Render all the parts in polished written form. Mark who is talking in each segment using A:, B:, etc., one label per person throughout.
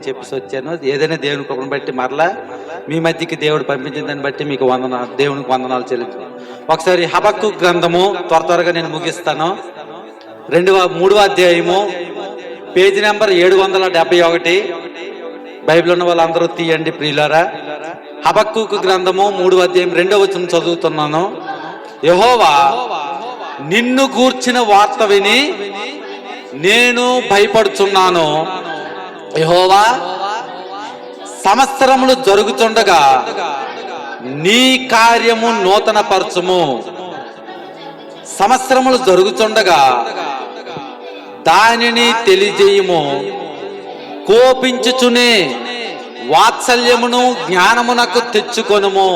A: చెప్పేసి వచ్చాను. ఏదైనా దేవుని కృపను బట్టి మరలా మీ మధ్యకి దేవుడు పంపించిన దాన్ని బట్టి మీకు దేవునికి వందనాలు చెల్లించు. ఒకసారి హబక్కు గ్రంథము త్వరగా నేను ముగిస్తాను. 3వ అధ్యాయము పేజీ నెంబర్ 771. బైబిల్ ఉన్న వాళ్ళందరూ తీయండి ప్రియులారా. హబక్కు గ్రంథము 3వ అధ్యాయం 2వ వచనం చదువుతున్నాను. యెహోవా నిన్ను గూర్చిన వార్త విని నేను భయపడుచున్నాను. యెహోవా సంవత్సరములు జరుగుతుండగా నీ కార్యము నూతన పరచుము. సంవత్సరములు జరుగుతుండగా దానిని తెలియజేయము. కోపించుచునే వాత్సల్యమును జ్ఞానమునకు తెచ్చుకొనుము.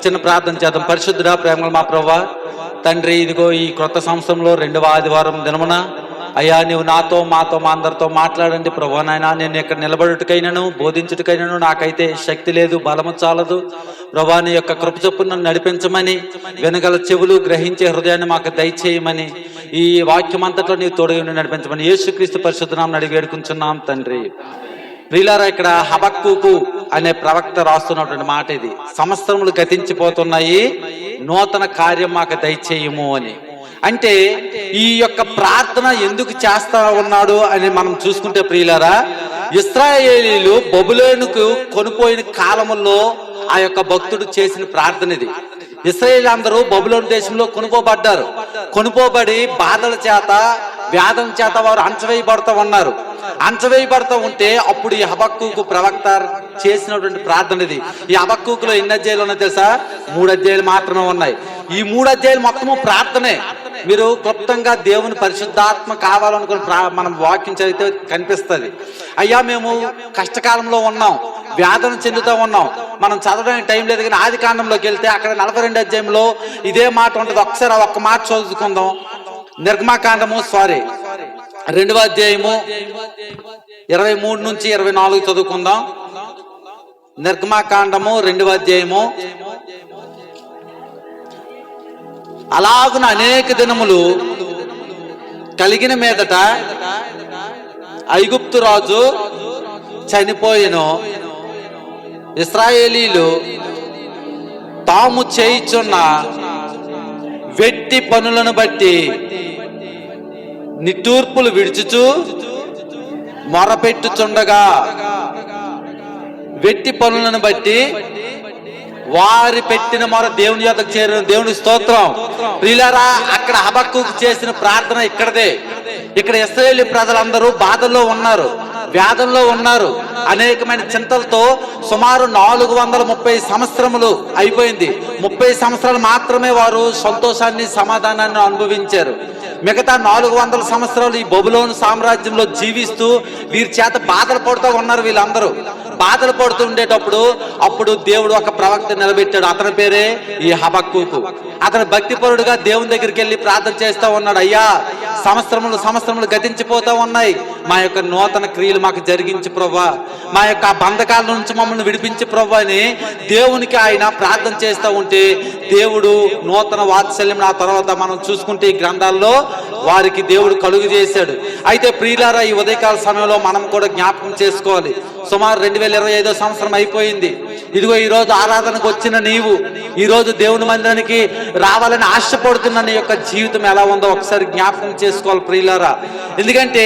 A: చిన్న ప్రార్థన చేద్దాం. పరిశుద్ధుడా, ప్రేమల మా ప్రభువా తండ్రి, ఇదిగో ఈ క్రొత్త సంవత్సరంలో 2వ ఆదివారం దినమున అయ్యా నీవు నాతో మాతో మా అందరితో మాట్లాడండి ప్రభువా. నాయనా, నేను ఇక్కడ నిలబడుటకైనను బోధించుటకైనను నాకైతే శక్తి లేదు, బలము చాలదు ప్రభువా. నీ యొక్క కృప చొప్పున నన్ను నడిపించమని, వెనగల చెవులు గ్రహించే హృదయాన్ని మాకు దయచేయమని, ఈ వాక్యం అంతట్లో నీవు తోడుగా నడిపించమని యేసుక్రీస్తు పరిశుద్ధ నామమున అడిగి వేడుకుంటున్నాం తండ్రి. ప్రియులారా, ఇక్కడ హబక్కూకు అనే ప్రవక్త రాస్తున్నటువంటి మాట ఇది. సంవత్సరములు గతించిపోతున్నాయి, నూతన కార్యం మాకు దయచేయము అని. అంటే ఈ యొక్క ప్రార్థన ఎందుకు చేస్తా ఉన్నాడు అని మనం చూసుకుంటే ప్రియులారా, ఇశ్రాయేలీలు బబులోనుకు కొనిపోయిన కాలములో ఆ యొక్క భక్తుడు చేసిన ప్రార్థన ఇది. ఇశ్రాయేలు అందరూ బబులోను దేశంలో కొనుకోబడ్డారు. కొనుకోబడి బాధల చేత వ్యాధుల చేత వారు అంచవేయబడుతూ ఉన్నారు. అంచవేయబడుతూ ఉంటే అప్పుడు ఈ హబక్కూకు ప్రవక్త చేసినటువంటి ప్రార్థన ఇది. ఈ హబక్కూకులో ఎన్ని అధ్యాయాలు ఉన్నాయి తెలుసా? 3 అధ్యాయాలు మాత్రమే ఉన్నాయి. ఈ 3 అధ్యాయాలు మొత్తము ప్రార్థనే. మీరు క్లుప్తంగా దేవుని పరిశుద్ధాత్మ కావాలనుకుని మనం వాక్యం చదివితే కనిపిస్తుంది. అయ్యా మేము కష్టకాలంలో ఉన్నాం, వ్యాధన చెందుతూ ఉన్నాం, మనం చదవడానికి టైం లేదు. కానీ ఆది కాండంలోకి వెళ్తే అక్కడ 42 అధ్యాయంలో ఇదే మాట ఉంటుంది. ఒకసారి ఆ ఒక్క మాట చదువుకుందాం. నిర్గమాకాండము 2వ అధ్యాయము 23 నుంచి 24 చదువుకుందాం. నిర్గమాకాండము 2వ అధ్యాయము. అలాగున అనేక దినములు కలిగిన మీదట ఐగుప్తు రాజు చనిపోయెను. ఇశ్రాయేలీలు తాము చేయుచున్న వెట్టి పనులను బట్టి నిట్టూర్పులు విడుచుచు మొరపెట్టుచుండగా, వెట్టి పనులను బట్టి వారి పెట్టిన మొర దేవుని యొద్దకు చేరిన దేవుని స్తోత్రం. ప్రియులారా, అక్కడ హబక్కూకు చేసిన ప్రార్థన ఇక్కడదే. ఇక్కడ ఇశ్రాయేలు ప్రజలందరూ బాధల్లో ఉన్నారు, వ్యాధుల్లో ఉన్నారు, అనేకమైన చింతలతో. సుమారు 430 సంవత్సరములు అయిపోయింది. 30 సంవత్సరాలు మాత్రమే వారు సంతోషాన్ని సమాధానాన్ని అనుభవించారు. మిగతా 400 సంవత్సరాలు ఈ బబులోను సామ్రాజ్యంలో జీవిస్తూ వీరి చేత బాధలు పడుతూ ఉన్నారు. వీళ్ళందరూ బాధలు పడుతూ ఉండేటప్పుడు అప్పుడు దేవుడు ఒక ప్రవక్త నిలబెట్టాడు. అతని పేరే ఈ హబక్కూకు. అతను భక్తిపరుడుగా దేవుని దగ్గరికి వెళ్ళి ప్రార్థన చేస్తూ ఉన్నాడు. అయ్యా, సంవత్సరములు గతించిపోతూ ఉన్నాయి, మా యొక్క నూతన క్రియలు మాకు జరిగించి ప్రభువా, మా యొక్క బంధకాల నుంచి మమ్మల్ని విడిపించి ప్రభువా అని దేవునికి ఆయన ప్రార్థన చేస్తూ ఉంటే దేవుడు నూతన వాత్సల్యం ఆ తర్వాత మనం చూసుకుంటే ఈ గ్రంథాల్లో వారికి దేవుడు కలుగు చేశాడు. అయితే ప్రియులారా, ఈ ఉదయకాల సమయంలో మనం కూడా జ్ఞాపకం చేసుకోవాలి. సుమారు 2025వ సంవత్సరం అయిపోయింది. ఇదిగో ఈ రోజు ఆరాధనకు వచ్చిన నీవు, ఈ రోజు దేవుని మందిరానికి రావాలని ఆశపడుతున్న నీ యొక్క జీవితం ఎలా ఉందో ఒకసారి జ్ఞాపకం చేసుకోవాలి ప్రియులారా. ఎందుకంటే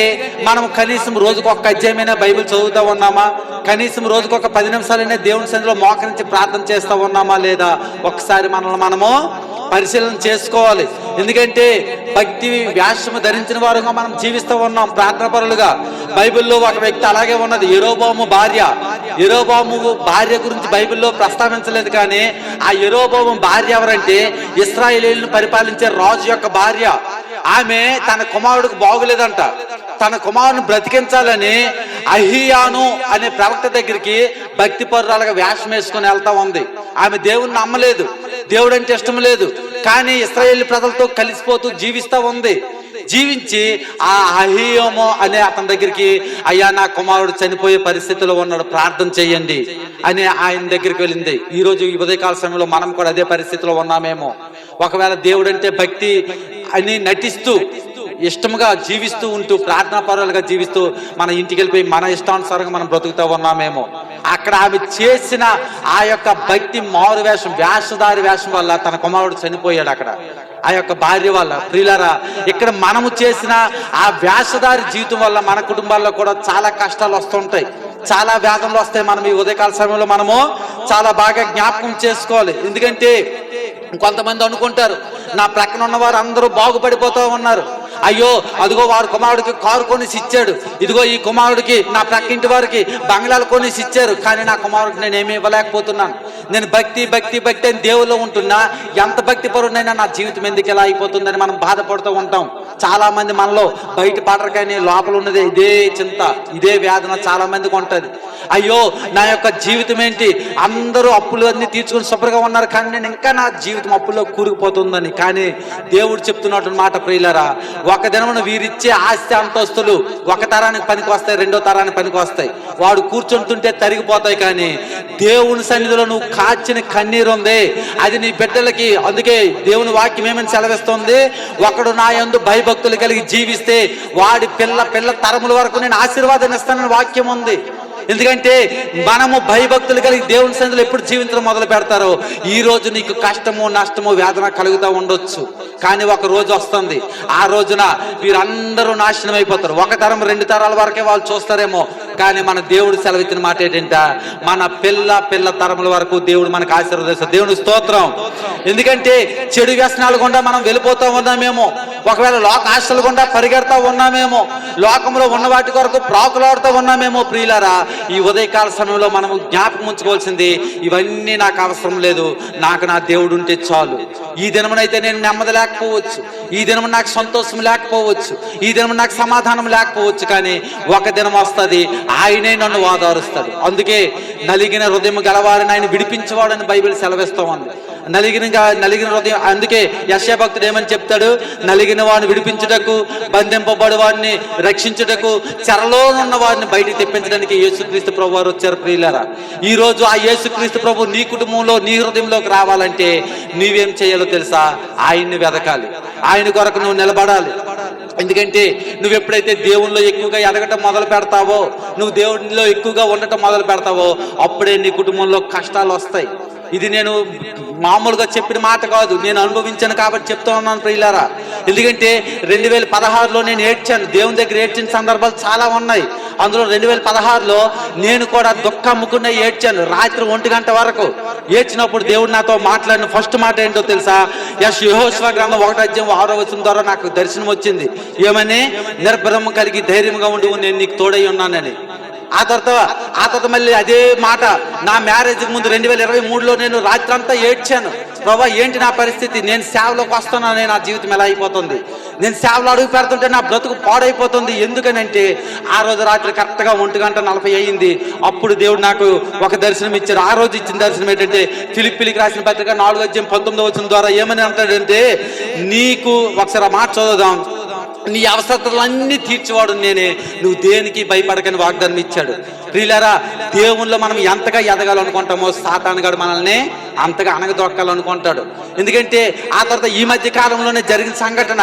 A: మనం కనీసం రోజుకు 1 అధ్యాయమైనా బైబిల్ చదువుతూ ఉన్నామా? కనీసం రోజుకు 10 నిమిషాలైనా దేవుని సన్నిధిలో మోకరించి ప్రార్థన చేస్తూ ఉన్నామా లేదా? ఒకసారి మనము పరిశీలన చేసుకోవాలి. ఎందుకంటే భక్తి వ్యాసము ధరించిన వారుగా మనం జీవిస్తూ ఉన్నాం, ప్రార్థన పరులుగా. బైబిల్లో ఒక వ్యక్తి అలాగే ఉన్నది, యెరోబోము భార్య. యెరోబోము భార్య గురించి బైబిల్లో ప్రస్తావించలేదు, కానీ ఆ యెరోబోము భార్య ఎవరంటే ఇశ్రాయేలీయులను పరిపాలించే రాజు యొక్క భార్య. ఆమె తన కుమారుడికి బాగులేదంట. తన కుమారుని బ్రతికించాలని అహియాను అనే ప్రవక్త దగ్గరికి భక్తి పరురాలుగా వేషం వేసుకుని వెళ్తా ఉంది. ఆమె దేవుణ్ణి నమ్మలేదు, దేవుడు అంటే ఇష్టం లేదు, కానీ ఇశ్రాయేలు ప్రజలతో కలిసిపోతూ జీవిస్తూ ఉంది. జీవించి ఆ అహియోము అనే అతని దగ్గరికి, అయ్యా నా కుమారుడు చనిపోయే పరిస్థితిలో ఉన్నాడు, ప్రార్థన చేయండి అని ఆయన దగ్గరికి వెళ్ళింది. ఈ రోజు ఈ ఉదయకాల సమయంలో మనం కూడా అదే పరిస్థితిలో ఉన్నామేమో. ఒకవేళ దేవుడు అంటే భక్తి అని నటిస్తూ ఇష్టముగా జీవిస్తూ ఉంటూ ప్రార్థనా పరులుగా జీవిస్తూ మన ఇంటికి వెళ్ళిపోయి మన ఇష్టానుసారంగా మనం బ్రతుకుతూ ఉన్నామేమో. అక్కడ ఆమె చేసిన ఆ యొక్క భక్తి మారు వేషం, వేషధారి వేషం వల్ల తన కుమారుడు చనిపోయాడు అక్కడ, ఆ యొక్క భార్య వల్ల. ప్రియులారా, ఇక్కడ మనము చేసిన ఆ వేషధారి జీవితం వల్ల మన కుటుంబాల్లో కూడా చాలా కష్టాలు వస్తుంటాయి, చాలా వేదనలు వస్తాయి. మనం ఈ ఉదయకాల సమయంలో మనము చాలా బాగా జ్ఞాపకం చేసుకోవాలి. ఎందుకంటే కొంతమంది అనుకుంటారు, నా ప్రక్కన ఉన్న వారు అందరూ బాగుపడిపోతూ ఉన్నారు, అయ్యో అదిగో వారు కుమారుడికి కారు కొనిసి ఇచ్చాడు, ఇదిగో ఈ కుమారుడికి నా ప్రక్కింటి వారికి బంగ్లాలు కొనిసి ఇచ్చారు, కానీ నా కుమారుడికి నేను ఏమీ ఇవ్వలేకపోతున్నాను. నేను భక్తి భక్తి భక్తి అని దేవుల్లో ఉంటున్నా, ఎంత భక్తి పరుడైనా నా జీవితం ఎందుకు ఇలా అయిపోతుందని మనం బాధపడుతూ ఉంటాం. చాలా మంది మనలో బయట పడరు, కానీ లోపల ఉన్నది ఇదే చింత, ఇదే వేదన చాలా మందికి ఉంటుంది. అయ్యో నా యొక్క జీవితం ఏంటి, అందరూ అప్పులు అన్ని తీర్చుకుని శుభ్రంగా ఉన్నారు, కానీ నేను ఇంకా నా జీవితం అప్పుల్లో కూరుకుపోతుందని. కానీ దేవుడు చెప్తున్నట్టు మాట, ప్రియులారా, ఒక దినమున వీరిచ్చే ఆస్తి అంతస్తులు ఒక తరానికి పనికి వస్తాయి, రెండో తరానికి పనికి వస్తాయి, వాడు కూర్చుంటుంటే తరిగిపోతాయి. కానీ దేవుని సన్నిధిలో నువ్వు కాచిన కన్నీరు ఉంది, అది నీ బిడ్డలకి. అందుకే దేవుని వాక్యం ఏమని సెలవిస్తుంది, ఒకడు నా యందు భయభక్తులు కలిగి జీవిస్తే వాడి పిల్ల తరముల వరకు నేను ఆశీర్వాదాన్ని ఇస్తానని వాక్యం ఉంది. ఎందుకంటే మనము భయభక్తులు కలిగి దేవుని సన్నిధిలో ఎప్పుడు జీవించడం మొదలు పెడతారో, ఈ రోజు నీకు కష్టము నష్టము వేదన కలుగుతూ ఉండొచ్చు, కానీ ఒక రోజు వస్తుంది, ఆ రోజున వీరందరూ నాశనం అయిపోతారు. ఒక తరం రెండు తరాల వరకే వాళ్ళు చూస్తారేమో, కానీ మన దేవుడు సెలవిచ్చిన మాట ఏంటంట, మన పిల్ల తరముల వరకు దేవుడు మనకు ఆశీర్వదిస్తాడు. దేవుని స్తోత్రం. ఎందుకంటే చెడు వ్యసనాలు గుండా మనం వెళ్ళిపోతూ ఉన్నామేమో, ఒకవేళ లోక ఆశలు గుండా పరిగెడతా ఉన్నామేమో, లోకంలో ఉన్న వాటి కొరకు ప్రాకులాడుతూ ఉన్నామేమో. ప్రియులారా, ఈ ఉదయకాల సమయంలో మనము జ్ఞాపకం ఉంచుకోవాల్సింది, ఇవన్నీ నాకు అవసరం లేదు, నాకు నా దేవుడు ఉంటే చాలు. ఈ దినమునైతే నేను నెమ్మది లేకపోవచ్చు, ఈ దినము నాకు సంతోషం లేకపోవచ్చు, ఈ దినము నాకు సమాధానం లేకపోవచ్చు, కానీ ఒక దినం వస్తుంది, ఆయనే నన్ను ఓదారుస్తాడు. అందుకే నలిగిన హృదయం గలవారిని ఆయన విడిపించేవాడని బైబిల్ సెలవిస్తూ ఉంది. నలిగిన హృదయం, అందుకే యెషయా భక్తుడు ఏమని చెప్తాడు, నలిగిన వాడిని విడిపించుటకు, బంధింపబడి వాడిని రక్షించుటకు, చెరలో ఉన్న వారిని బయటికి తెప్పించడానికి యేసుక్రీస్తు ప్రభు వారు వచ్చారు. ప్రియులారా, ఈ రోజు ఆ యేసుక్రీస్తు ప్రభు నీ కుటుంబంలో నీ హృదయంలోకి రావాలంటే నీవేం చేయాలో తెలుసా, ఆయన్ని వెదకాలి, ఆయన కొరకు నువ్వు నిలబడాలి. ఎందుకంటే నువ్వు ఎప్పుడైతే దేవునిలో ఎక్కువగా ఎదగటం మొదలు పెడతావో, నువ్వు దేవునిలో ఎక్కువగా ఉండటం మొదలు పెడతావో, అప్పుడే నీ కుటుంబంలో కష్టాలు వస్తాయి. ఇది నేను మామూలుగా చెప్పిన మాట కాదు, నేను అనుభవించాను కాబట్టి చెప్తా ఉన్నాను ప్రియులారా. ఎందుకంటే 2016లో నేను ఏడ్చాను, దేవుని దగ్గర ఏడ్చిన సందర్భాలు చాలా ఉన్నాయి. అందులో 2016లో నేను కూడా దుఃఖముకున్న ఏడ్చాను, రాత్రి 1 గంట వరకు ఏడ్చినప్పుడు దేవుడు నాతో మాట్లాడిన ఫస్ట్ మాట ఏంటో తెలుసా, యెహోషువ గ్రంథం 1:6 ద్వారా నాకు దర్శనం వచ్చింది. ఏమని, నిర్భరం కలిగి ధైర్యంగా ఉండి నేను నీకు తోడై ఉన్నానని. ఆ తర్వాత మళ్ళీ అదే మాట నా మ్యారేజ్కి ముందు 2023లో నేను రాత్రి అంతా ఏడ్చాను, ప్రభా ఏంటి నా పరిస్థితి, నేను సేవలోకి వస్తున్నాను, నా జీవితం ఎలా అయిపోతుంది, నేను సేవలో అడుగు పెడుతుంటే నా బ్రతుకు పాడైపోతుంది. ఎందుకనంటే ఆ రోజు రాత్రి కరెక్ట్గా 1:40 అయ్యింది. అప్పుడు దేవుడు నాకు ఒక దర్శనం ఇచ్చారు. ఆ రోజు ఇచ్చిన దర్శనం ఏంటంటే, ఫిలిప్పీలకు రాసిన పత్రిక 4:19 ద్వారా ఏమని అంటాడంటే, నీకు ఒకసారి ఆ మాట చదువుదాం, నీ అవసరతలన్నీ తీర్చేవాడు నేనే, నువ్వు దేనికి భయపడకని వాగ్దానం ఇచ్చాడు. ప్రియులారా, దేవుల్లో మనం ఎంతగా ఎదగాలనుకుంటామో సాతానుగాడు మనల్ని అంతగా అణగదొక్కాలనుకుంటాడు. ఎందుకంటే ఆ తర్వాత ఈ మధ్య కాలంలోనే జరిగిన సంఘటన,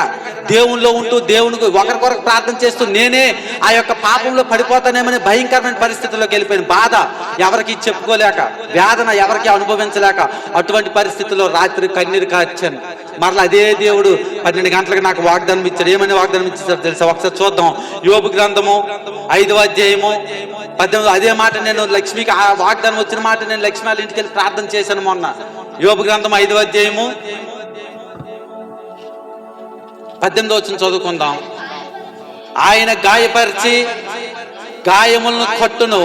A: దేవునిలో ఉంటూ దేవునికి ఒకరికొరకు ప్రార్థన చేస్తూ నేనే ఆ యొక్క పాపంలో పడిపోతానేమని భయంకరమైన పరిస్థితుల్లోకి వెళ్ళిపోయిన బాధ ఎవరికి చెప్పుకోలేక, వేదన ఎవరికి అనుభవించలేక, అటువంటి పరిస్థితుల్లో రాత్రి కన్నీరు కార్చాను. మరలా అదే దేవుడు 12 గంటలకు నాకు వాగ్దానం ఇచ్చాడు. ఏమని వాగ్దానం ఇచ్చాడు తెలుసా, ఒకసారి చూద్దాం. యోబు గ్రంథము 5:18. అదే మాట నేను లక్ష్మికి, ఆ వాగ్దానం వచ్చిన మాట నేను లక్ష్మి వాళ్ళ ఇంటికి వెళ్ళి ప్రార్థన చేశాను మొన్న. యోబు గ్రంథం 5:18 చదువుకుందాం. ఆయన గాయపరిచి గాయములను కట్టును,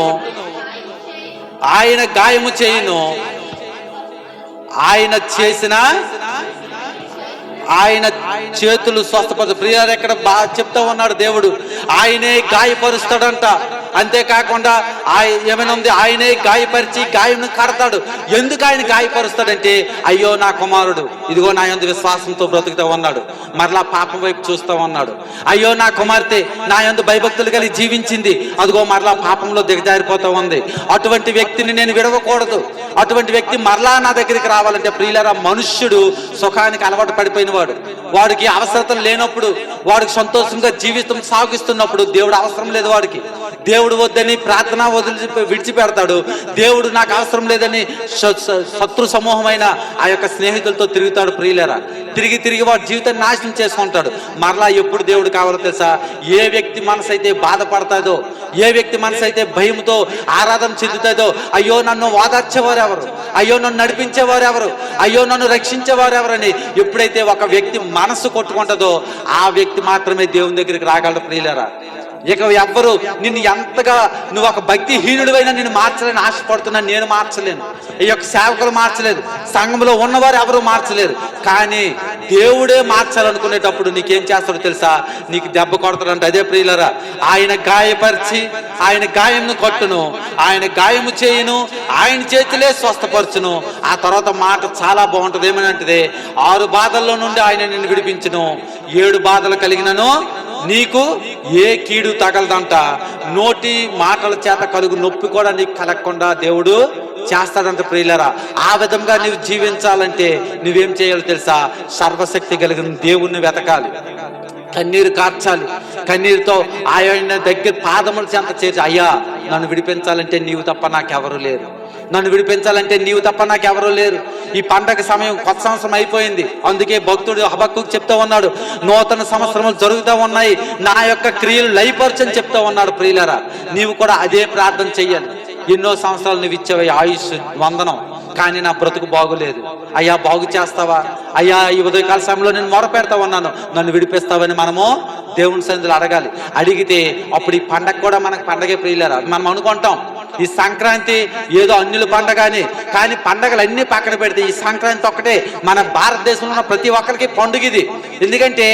A: ఆయన గాయము చేయును, ఆయన చేసిన ఆయన చేతులు స్వస్థపరచు. ప్రియారు ఎక్కడ బాగా చెప్తా ఉన్నాడు దేవుడు, ఆయనే గాయపరుస్తాడంట. అంతేకాకుండా ఏమైనా ఉంది, ఆయనే గాయపరిచి గాయం కడతాడు. ఎందుకు ఆయన గాయపరుస్తాడంటే, అయ్యో నా కుమారుడు ఇదిగో నా యందు విశ్వాసంతో బ్రతుకుతా ఉన్నాడు, మరలా పాపం వైపు చూస్తా ఉన్నాడు. అయ్యో నా కుమార్తె నా యందు భయభక్తులు కలిగి జీవించింది, అదిగో మరలా పాపంలో దిగజారిపోతా ఉంది. అటువంటి వ్యక్తిని నేను విడవకూడదు. అటువంటి వ్యక్తి మరలా నా దగ్గరికి రావాలంటే ప్రియులారా, మనుష్యుడు సుఖానికి అలవాటు పడిపోయిన వాడు. వాడికి అవసరతలు లేనప్పుడు, వాడికి సంతోషంగా జీవితం సాగిస్తున్నప్పుడు దేవుడు అవసరం లేదు వాడికి. దేవుడు వద్దని ప్రార్థన విడిచిపెడతాడు. దేవుడు నాకు అవసరం లేదని శత్రు సమూహమైన ఆ యొక్క స్నేహితులతో తిరుగుతాడు. ప్రియులరా, తిరిగి వాడి జీవితాన్ని నాశనం చేసుకుంటాడు. మరలా ఎప్పుడు దేవుడు కావాలో తెలుసా? ఏ వ్యక్తి మనసు అయితే బాధపడతాదో, ఏ వ్యక్తి మనసు అయితే భయంతో ఆరాధన చెందుతాదో, అయ్యో నన్ను ఓదార్చేవారు ఎవరు, అయ్యో నన్ను నడిపించేవారు ఎవరు, అయ్యో నన్ను రక్షించేవారు ఎవరని ఎప్పుడైతే ఒక వ్యక్తి మనసు కొట్టుకుంటుందో ఆ వ్యక్తి మాత్రమే దేవుని దగ్గరికి రాగలడు. ప్రియులరా, ఇక ఎవ్వరు నిన్ను ఎంతగా నువ్వు ఒక భక్తిహీనుడివైనా నిన్ను మార్చలేని ఆశపడుతున్నాను. నేను మార్చలేను, ఈ యొక్క సేవకులు మార్చలేదు, సంఘంలో ఉన్నవారు ఎవరు మార్చలేరు. కానీ దేవుడే మార్చాలనుకునేటప్పుడు నీకేం చేస్తాడో తెలుసా? నీకు దెబ్బ కొడతాడంట. అదే ప్రియులరా, ఆయన గాయపరిచి ఆయన గాయంను కొట్టును, ఆయన గాయము చేయును, ఆయన చేతులే స్వస్థపరచును. ఆ తర్వాత మాట చాలా బాగుంటుంది. ఏమనంటే, 6 బాధల్లో నుండి ఆయన నిన్ను విడిపించును, 7 బాధలు కలిగినను నీకు ఏ కీడు తగలదంట. నోటి మాటల చేత కలుగు నొప్పి కూడా నీకు కలగకుండా దేవుడు చేస్తాడంట. ప్రియులరా, ఆ విధంగా నువ్వు జీవించాలంటే నువ్వేం చేయాలో తెలుసా? సర్వశక్తి కలిగిన దేవుణ్ణి వెతకాలి, కన్నీరు కార్చాలి. కన్నీరుతో ఆయన దగ్గర పాదముల చెంత చేర్చి, అయ్యా నన్ను విడిపించాలంటే నీవు తప్ప నాకెవరు లేరు, నన్ను విడిపించాలంటే నీవు తప్ప నాకెవరూ లేరు. ఈ పండగ సమయం కొత్త సంవత్సరం అయిపోయింది. అందుకే భక్తుడు హబక్కూకు చెప్తా ఉన్నాడు, నూతన సంవత్సరములు జరుగుతూ ఉన్నాయి, నా యొక్క క్రియలు లయపరచని చెప్తా ఉన్నాడు. ప్రియులరా, నీవు కూడా అదే ప్రార్థన చెయ్యాలి. ఎన్నో సంవత్సరాలు నువ్వు ఇచ్చేవి ఆయుష్ వందనం, కానీ నా బ్రతుకు బాగులేదు, అయ్యా బాగు చేస్తావా, అయ్యా ఈ ఉదయకాల సమయంలో నేను మొర పెడతా ఉన్నాను, నన్ను విడిపిస్తావని మనము దేవుని సన్నిధిలో అడగాలి. అడిగితే అప్పుడు ఈ పండగ కూడా మనకు పండగే. ప్రియులరా, మనం అనుకుంటాం ఈ సంక్రాంతి ఏదో అన్యుల పండగ అని, కానీ పండగలు అన్ని పక్కన పెడితే ఈ సంక్రాంతి ఒక్కటే మన భారతదేశంలో ఉన్న ప్రతి ఒక్కరికి పండుగ ఇది. ఎందుకంటే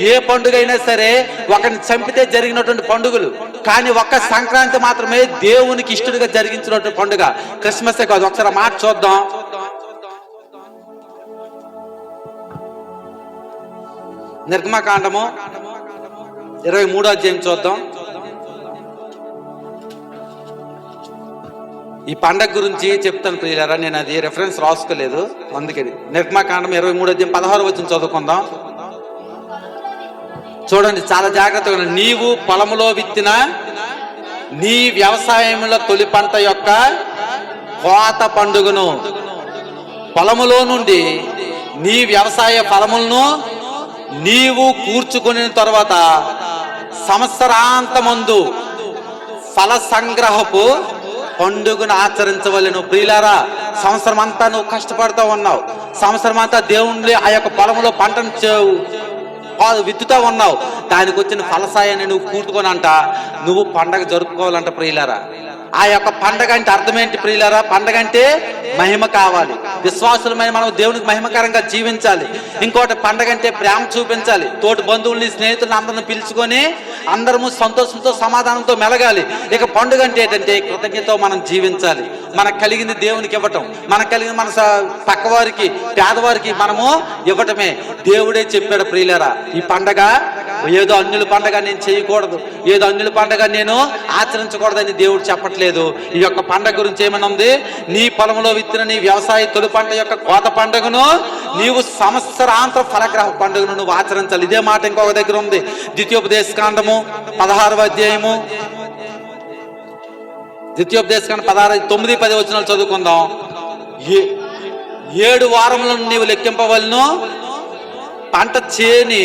A: ఏ పండుగ అయినా సరే ఒకరిని చంపితే జరిగినటువంటి పండుగలు, కానీ ఒక్క సంక్రాంతి మాత్రమే దేవునికి ఇష్టడుగా జరిగించినటువంటి పండుగ. క్రిస్మస్ కాదు. ఒకసారి మాట చూద్దాం. నిర్గమకాండము 23వ అధ్యాయం చూద్దాం. ఈ పండగ గురించి చెప్తాను ప్రియులారా, నేను అది రెఫరెన్స్ రాసుకోలేదు, అందుకని నిర్గమకాండం 23వ అధ్యాయం 16వ వచనం చదువుకుందాం. చూడండి చాలా జాగ్రత్తగా. నీవు పొలములో విత్తిన నీ వ్యవసాయంలో తొలి పంట యొక్క కోత పండుగను, పొలములో నుండి నీ వ్యవసాయ ఫలములను నీవు కూర్చుకుని తర్వాత సంవత్సరాంతమందు ఫల సంగ్రహపు పండుగను ఆచరించవలెను. ప్రియులారా, సంవత్సరం అంతా నువ్వు కష్టపడుతూ ఉన్నావు, సంవత్సరం అంతా దేవుని ఆ యొక్క పొలంలో పంటను విత్తుతా ఉన్నావు, దానికి వచ్చిన ఫలసాయాన్ని నువ్వు కూర్చుకోనంట నువ్వు పండగ జరుపుకోవాలంట. ప్రియులారా, ఆ యొక్క పండగ అంటే అర్థం ఏంటి ప్రియులారా? పండగ అంటే మహిమ కావాలి, విశ్వాసులమైన మనం దేవునికి మహిమకరంగా జీవించాలి. ఇంకోటి పండగ అంటే ప్రేమ చూపించాలి, తోటి బంధువుల్ని స్నేహితులను అందరిని పిలుచుకొని అందరము సంతోషంతో సమాధానంతో మెలగాలి. ఇక పండుగ అంటే ఏంటంటే కృతజ్ఞతతో మనం జీవించాలి. మనకు కలిగింది దేవునికి ఇవ్వటం, మనకు కలిగింది మన పక్కవారికి పేదవారికి మనము ఇవ్వటమే. దేవుడే చెప్పాడు ప్రియులారా, ఈ పండగ ఏదో అన్యుల పండగ నేను చేయకూడదు, ఏదో అన్యుల పండగ నేను ఆచరించకూడదని దేవుడు చెప్పట్లేదు. ఈ యొక్క పండగ గురించి ఏమన్నా ఉంది? నీ పొలంలో విత్తిన నీ వ్యవసాయ తొలి పంట యొక్క కోత పండుగను నీవు సంవత్సరాంతర ఫలగ్రహ పండుగను నువ్వు ఆచరించాలి. ఇదే మాట ఇంకొక దగ్గర ఉంది. ద్వితీయోపదేశకాండము 16వ అధ్యాయము, ద్వితీయోపదేశకాండం 16 9-10 వచనాలు చదువుకుందాం. 7 వారములను నీవు లెక్కింపవలను, పంట చేని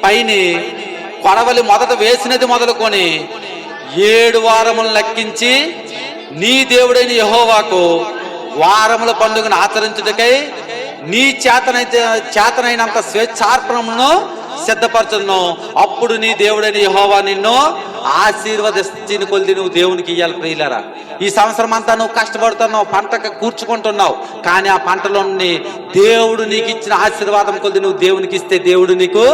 A: పైని కొడవలి మొదట వేసినది మొదలుకొని 7 వారములను లెక్కించి నీ దేవుడైన యెహోవాకు వారముల పండుగను ఆచరించుటకై నీ చేతనైనంత స్వేచ్ఛార్పణమును సిద్ధపరచును. అప్పుడు నీ దేవుడైన యెహోవా నిన్ను ఆశీర్వదించిన కొద్ది నువ్వు దేవునికి ఇవ్వాలి ప్రియులారా. ఈ సంవత్సరం అంతా నువ్వు కష్టపడుతున్నావు, పంటకు కూర్చుకుంటున్నావు, కానీ ఆ పంటలోని దేవుడు నీకు ఇచ్చిన ఆశీర్వాదం కొద్ది నువ్వు దేవునికి ఇస్తే దేవుడు నీకు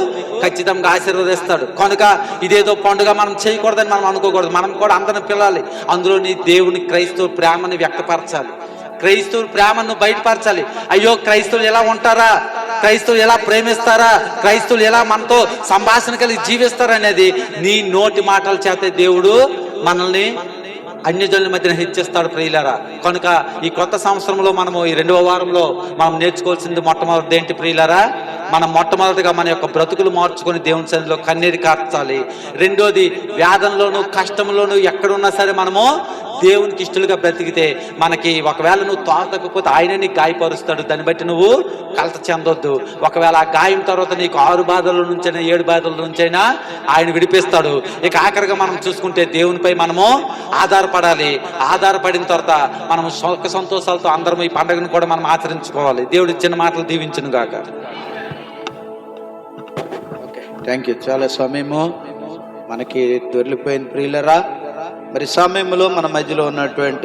A: ఖచ్చితంగా ఆశీర్వదిస్తాడు. కనుక ఇదేదో పండుగ మనం చేయకూడదని మనం అనుకోకూడదు. మనం కూడా అందరిని పిలవాలి, అందులో నీ దేవుని క్రైస్తవ ప్రేమని వ్యక్తపరచాలి, క్రైస్తవుల ప్రేమను బయటపరచాలి. అయ్యో క్రైస్తవులు ఎలా ఉంటారా, క్రైస్తవులు ఎలా ప్రేమిస్తారా, క్రైస్తవులు ఎలా మనతో సంభాషణ కలిగి జీవిస్తారనేది నీ నోటి మాటల చేత దేవుడు మనల్ని అన్యజనుల మధ్యన హెచ్చిస్తాడు ప్రియులారా. కనుక ఈ కొత్త సంవత్సరంలో మనము ఈ 2వ వారంలో మనం నేర్చుకోవాల్సింది మొట్టమొదటి ఏంటి ప్రియులారా? మనం మొట్టమొదటిగా మన యొక్క బ్రతుకులు మార్చుకొని దేవుని సన్నిధిలో కన్నీరు కార్చాలి. రెండోది, వ్యాధంలోను కష్టంలోను ఎక్కడున్నా సరే మనము దేవునికి ఇష్టలుగా బ్రతికితే మనకి ఒకవేళ నువ్వు తోటకపోతే ఆయన నీకు గాయపరుస్తాడు. దాన్ని బట్టి నువ్వు కలత చెందొద్దు. ఒకవేళ ఆ గాయం తర్వాత నీకు 6 బాధల నుంచైనా 7 బాధల నుంచైనా ఆయన విడిపిస్తాడు. ఇక ఆఖరిగా మనం చూసుకుంటే దేవునిపై మనము ఆధారపడాలి. ఆధారపడిన తర్వాత మనం సుఖ సంతోషాలతో అందరం ఈ పండుగను కూడా మనం ఆచరించుకోవాలి. దేవుడి చిన్న మాటలు దీవించును గాక.
B: Thank you. చాలా సమయము మనకి దొరికిపోయిన ప్రియులరా. మరి సమయంలో మన మధ్యలో ఉన్నటువంటి